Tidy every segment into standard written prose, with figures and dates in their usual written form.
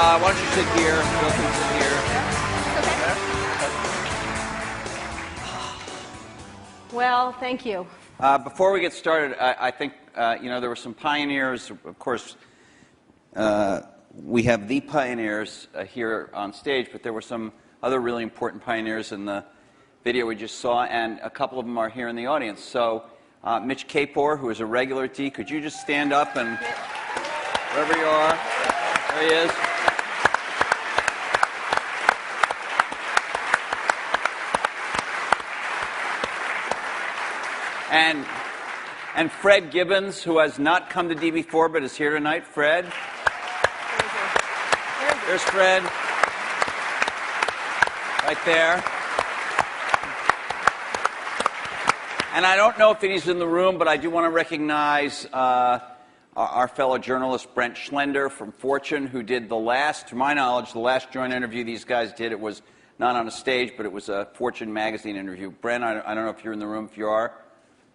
Why don't you sit here? Bill can sit here. Okay. Well, thank you. Before we get started, I think there were some pioneers. Of course, we have the pioneers here on stage, but there were some other really important pioneers in the video we just saw, and a couple of them are here in the audience. So, Mitch Kapor, who is a regular at D, could you just stand up and wherever you are? There he is. And Fred Gibbons, who has not come to D before but is here tonight. Fred. There's Fred. Right there. And I don't know if he's in the room, but I do want to recognize our fellow journalist Brent Schlender from Fortune, who did to my knowledge, the last joint interview these guys did. It was not on a stage, but it was a Fortune magazine interview. Brent, I don't know if you're in the room. If you are,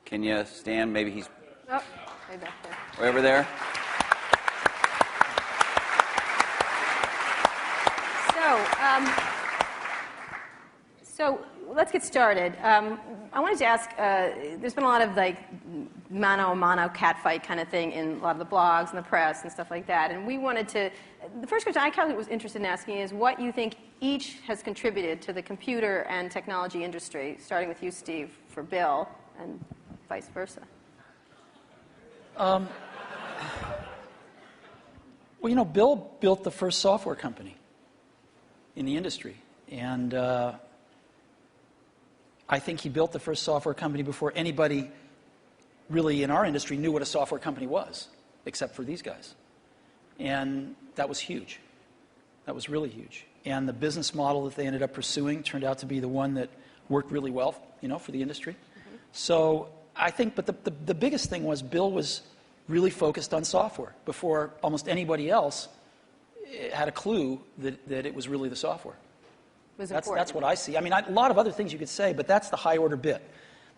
can you stand? Maybe he's way back there. Way over there. So let's get started. I wanted to ask, there's been a lot of mano-a-mano catfight kind of thing in a lot of the blogs and the press and stuff like that. And we wanted to, the first question I was interested in asking is what you think each has contributed to the computer and technology industry, starting with you, Steve, for Bill, and vice versa. Well, Bill built the first software company in the industry. And I think he built the first software company before anybody really in our industry knew what a software company was, except for these guys. And that was huge. That was really huge. And the business model that they ended up pursuing turned out to be the one that worked really well, for the industry. Mm-hmm. So I think, but the biggest thing was Bill was really focused on software before almost anybody else had a clue that it was really the software. That's what I see. I mean, a lot of other things you could say, but that's the high order bit.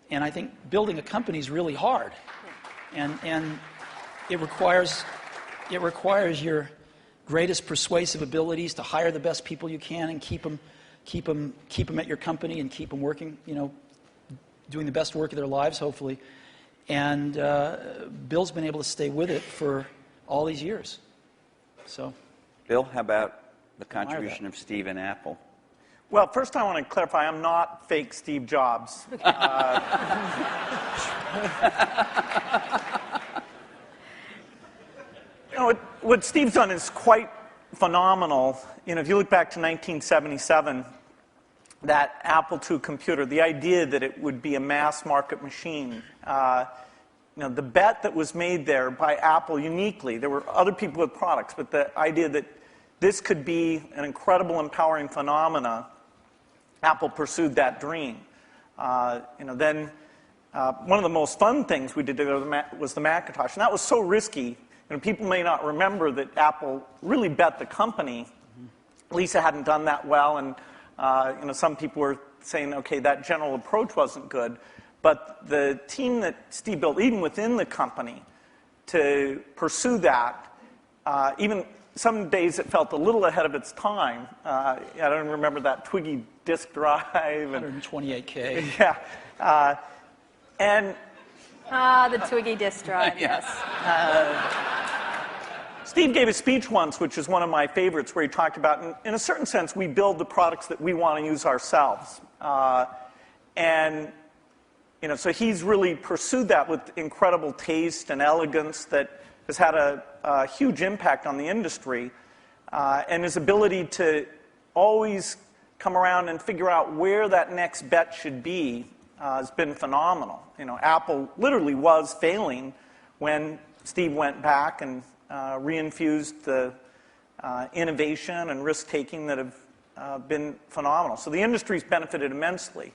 And I think building a company is really hard, and it requires your greatest persuasive abilities to hire the best people you can and keep them at your company and keep them working, doing the best work of their lives, hopefully. And Bill's been able to stay with it for all these years. So, Bill, how about the contribution of Steve and Apple? Well, first I want to clarify, I'm not fake Steve Jobs. What Steve's done is quite phenomenal. If you look back to 1977, that Apple II computer, the idea that it would be a mass market machine, the bet that was made there by Apple uniquely, there were other people with products, but the idea that this could be an incredible, empowering phenomena, Apple pursued that dream. Then one of the most fun things we did was the Macintosh, and that was so risky. People may not remember that Apple really bet the company. Lisa hadn't done that well, and some people were saying, okay, that general approach wasn't good. But the team that Steve built, even within the company, to pursue that, even some days it felt a little ahead of its time. I don't remember that Twiggy disk drive. 128K. Yeah. The Twiggy disk drive, yes. Steve gave a speech once, which is one of my favorites, where he talked about, in a certain sense, we build the products that we want to use ourselves. So he's really pursued that with incredible taste and elegance that has had a huge impact on the industry. And his ability to always come around and figure out where that next bet should be has been phenomenal. Apple literally was failing when Steve went back and reinfused the innovation and risk-taking that have been phenomenal. So the industry's benefited immensely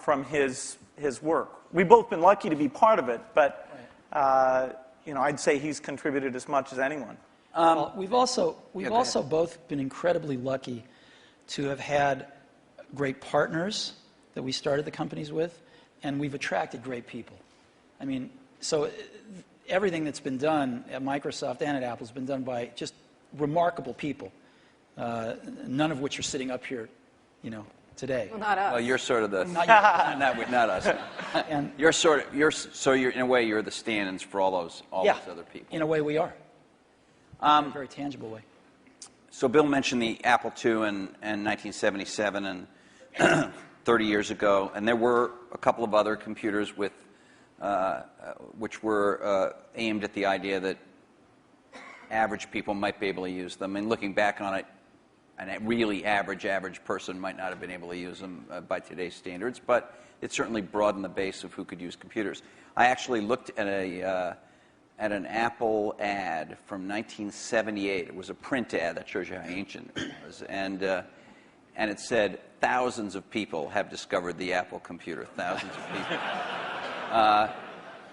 from his work. We've both been lucky to be part of it, but I'd say he's contributed as much as anyone. We've also both been incredibly lucky to have had great partners that we started the companies with, and we've attracted great people. I mean, so everything that's been done at Microsoft and at Apple has been done by just remarkable people none of which are sitting up here, today. Well, not us. Well, you're sort of the Not you. not us. And You're in a way you're the stand-ins for all those other people. in a way we are. In a very tangible way. So Bill mentioned the Apple II in 1977 and 30 years ago, and there were a couple of other computers with which were aimed at the idea that average people might be able to use them. And looking back on it, a really average person might not have been able to use them by today's standards, but it certainly broadened the base of who could use computers. I actually looked at an Apple ad from 1978. It was a print ad that shows you how ancient it was, and it said thousands of people have discovered the Apple computer. Thousands of people.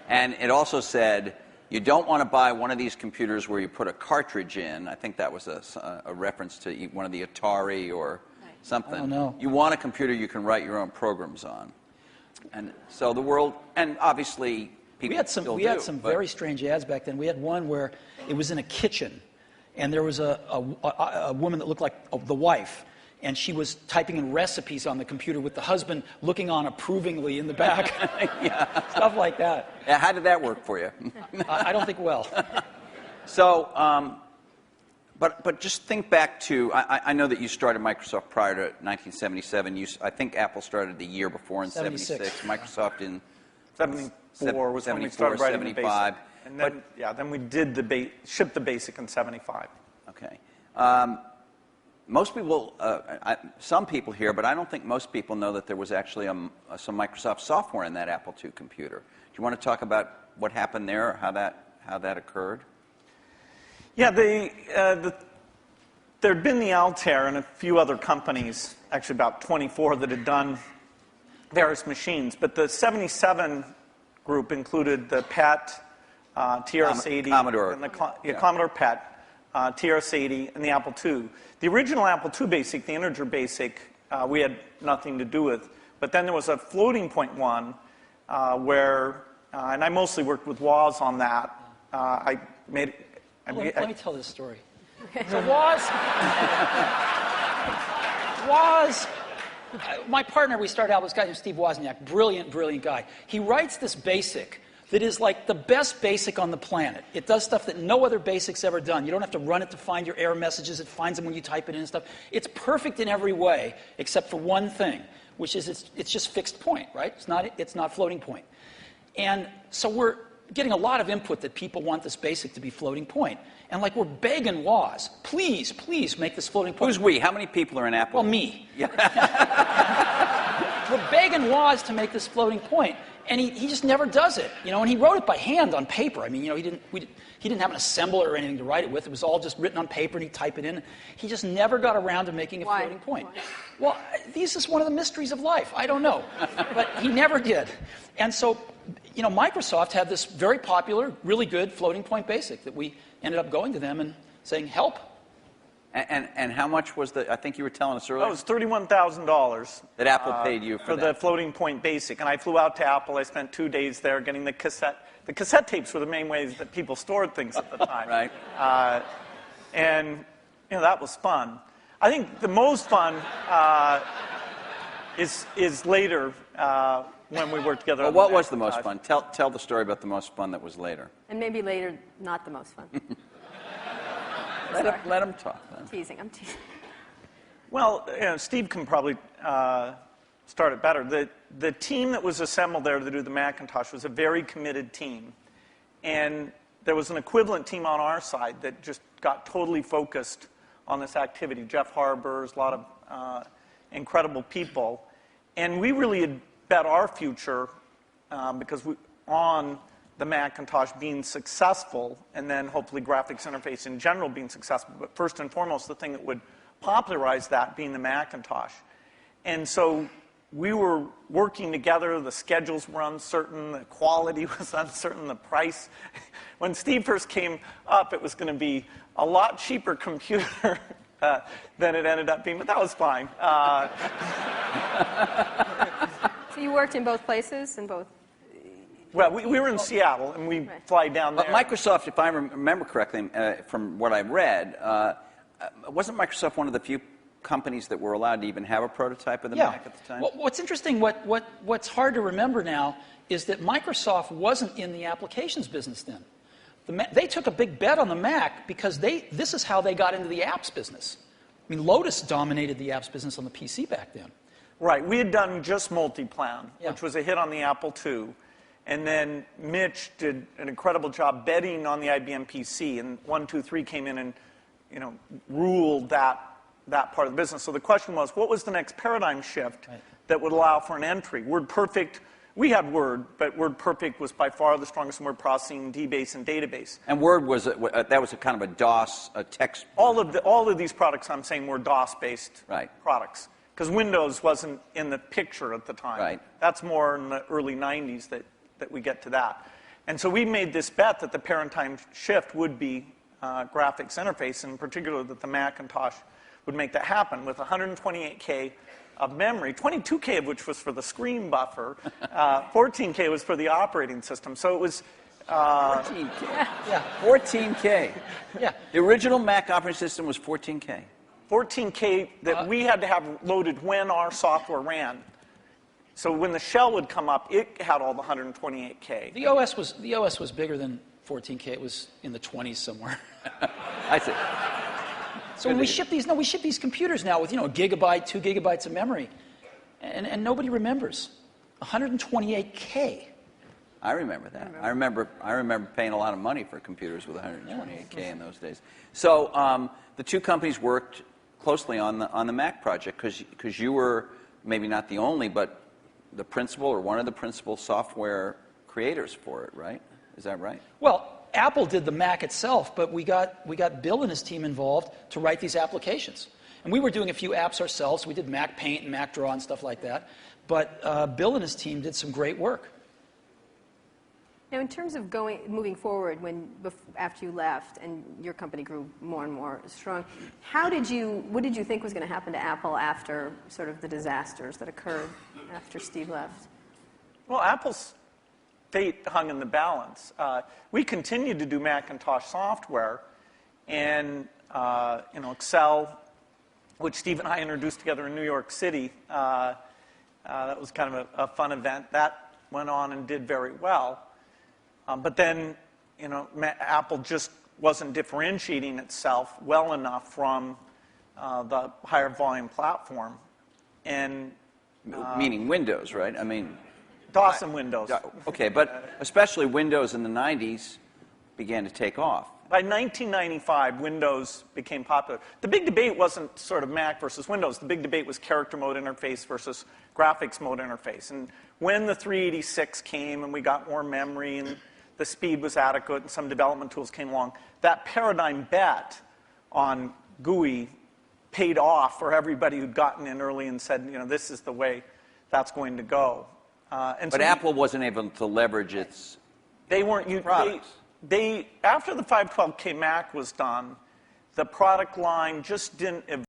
And it also said, you don't want to buy one of these computers where you put a cartridge in. I think that was a reference to one of the Atari or something. I don't know. You want a computer you can write your own programs on. And so the world, and obviously people still We had do, some but- very strange ads back then. We had one where it was in a kitchen, and there was a woman that looked like the wife, and she was typing in recipes on the computer with the husband looking on approvingly in the back. Stuff like that. Yeah, how did that work for you? I don't think well. So, but just think back to, I know that you started Microsoft prior to 1977. I think Apple started the year before in 76. Microsoft in 74 was when we 74, started writing the 75. basic. And then, then we did shipped the basic in 75. Okay. Most people, some people here, but I don't think most people know that there was actually some Microsoft software in that Apple II computer. Do you want to talk about what happened there, or how that occurred? Yeah, there'd been the Altair and a few other companies, actually about 24, that had done various machines. But the 77 group included the PET, TRS-80, Commodore. and the Commodore PET, TRS-80, and the Apple II. The original Apple II BASIC, the integer BASIC, we had nothing to do with. But then there was a floating point one where, and I mostly worked with Woz on that. Let me tell this story. So my partner, we started out with this guy named Steve Wozniak, brilliant guy. He writes this BASIC that is like the best BASIC on the planet. It does stuff that no other BASIC's ever done. You don't have to run it to find your error messages. It finds them when you type it in and stuff. It's perfect in every way, except for one thing, which is it's just fixed point, right? It's not floating point. And so we're getting a lot of input that people want this BASIC to be floating point. And like we're begging Woz, please make this floating point. Who's we? How many people are in Apple? Well, me. Yeah. We're begging Woz to make this floating point, and he just never does it. And he wrote it by hand on paper. I mean, he didn't have an assembler or anything to write it with. It was all just written on paper, and he'd type it in. He just never got around to making a floating point. Why? Well, this is one of the mysteries of life. I don't know, but he never did. And so, Microsoft had this very popular, really good floating point BASIC that we ended up going to them and saying, help. And how much was I think you were telling us earlier. That was $31,000. That Apple paid you for that. the floating point BASIC. And I flew out to Apple. I spent 2 days there getting the cassette. The cassette tapes were the main ways that people stored things at the time. Right. And that was fun. I think the most fun is later when we worked together. Well, what was the most fun? Tell the story about the most fun that was later. And maybe later, not the most fun. Let him talk. Then. I'm teasing. Well, Steve can probably start it better. The team that was assembled there to do the Macintosh was a very committed team. And there was an equivalent team on our side that just got totally focused on this activity. Jeff Harbers, a lot of incredible people. And we really had bet our future because on the Macintosh being successful, and then hopefully graphics interface in general being successful. But first and foremost, the thing that would popularize that being the Macintosh. And so we were working together. The schedules were uncertain. The quality was uncertain. The price. When Steve first came up, it was going to be a lot cheaper computer than it ended up being, but that was fine. So you worked in both places, in both? Well, we were in Seattle, and we fly down there. But Microsoft, if I remember correctly, from what I read, wasn't Microsoft one of the few companies that were allowed to even have a prototype of the Yeah. Mac at the time? Well, what's interesting, what's hard to remember now is that Microsoft wasn't in the applications business then. They took a big bet on the Mac because this is how they got into the apps business. I mean, Lotus dominated the apps business on the PC back then. Right. We had done just Multiplan, Yeah. which was a hit on the Apple II. And then Mitch did an incredible job betting on the IBM PC. And 123 came in and, ruled that part of the business. So the question was, what was the next paradigm shift that would allow for an entry? WordPerfect, we had Word, but WordPerfect was by far the strongest in word processing, DBase, and database. And Word was that was a kind of a DOS, a text. All of these products I'm saying were DOS-based Right. products. Because Windows wasn't in the picture at the time. Right. That's more in the early 90s that we get to that. And so we made this bet that the paradigm shift would be graphics interface, and in particular that the Macintosh would make that happen with 128K of memory, 22K of which was for the screen buffer, 14K was for the operating system. So it was 14K. Yeah. 14K. Yeah. The original Mac operating system was 14K. 14K that we had to have loaded when our software ran. So when the shell would come up, it had all the 128K. The OS was bigger than 14K. It was in the 20s somewhere. I see. So when we ship these computers now with a gigabyte, 2 gigabytes of memory, and nobody remembers. 128K. I remember that. I remember paying a lot of money for computers with 128K in those days. So the two companies worked closely on the Mac project because you were maybe not the only, but the principal or one of the principal software creators for it, right? Is that right? Well, Apple did the Mac itself, but we got Bill and his team involved to write these applications. And we were doing a few apps ourselves. We did Mac Paint and Mac Draw and stuff like that. But Bill and his team did some great work. Now, in terms of moving forward, after you left and your company grew more and more strong, what did you think was going to happen to Apple after sort of the disasters that occurred after Steve left? Well, Apple's fate hung in the balance. We continued to do Macintosh software, and Excel, which Steve and I introduced together in New York City. That was kind of a fun event. That went on and did very well. But then, Apple just wasn't differentiating itself well enough from the higher volume platform. And Meaning Windows, right? I mean, DOS and Windows. okay, but especially Windows in the 90s began to take off. By 1995, Windows became popular. The big debate wasn't sort of Mac versus Windows. The big debate was character mode interface versus graphics mode interface. And when the 386 came and we got more memory and the speed was adequate and some development tools came along, that paradigm bet on GUI paid off for everybody who'd gotten in early and said, this is the way that's going to go. But Apple wasn't able to leverage its They weren't products. After the 512K Mac was done, the product line just didn't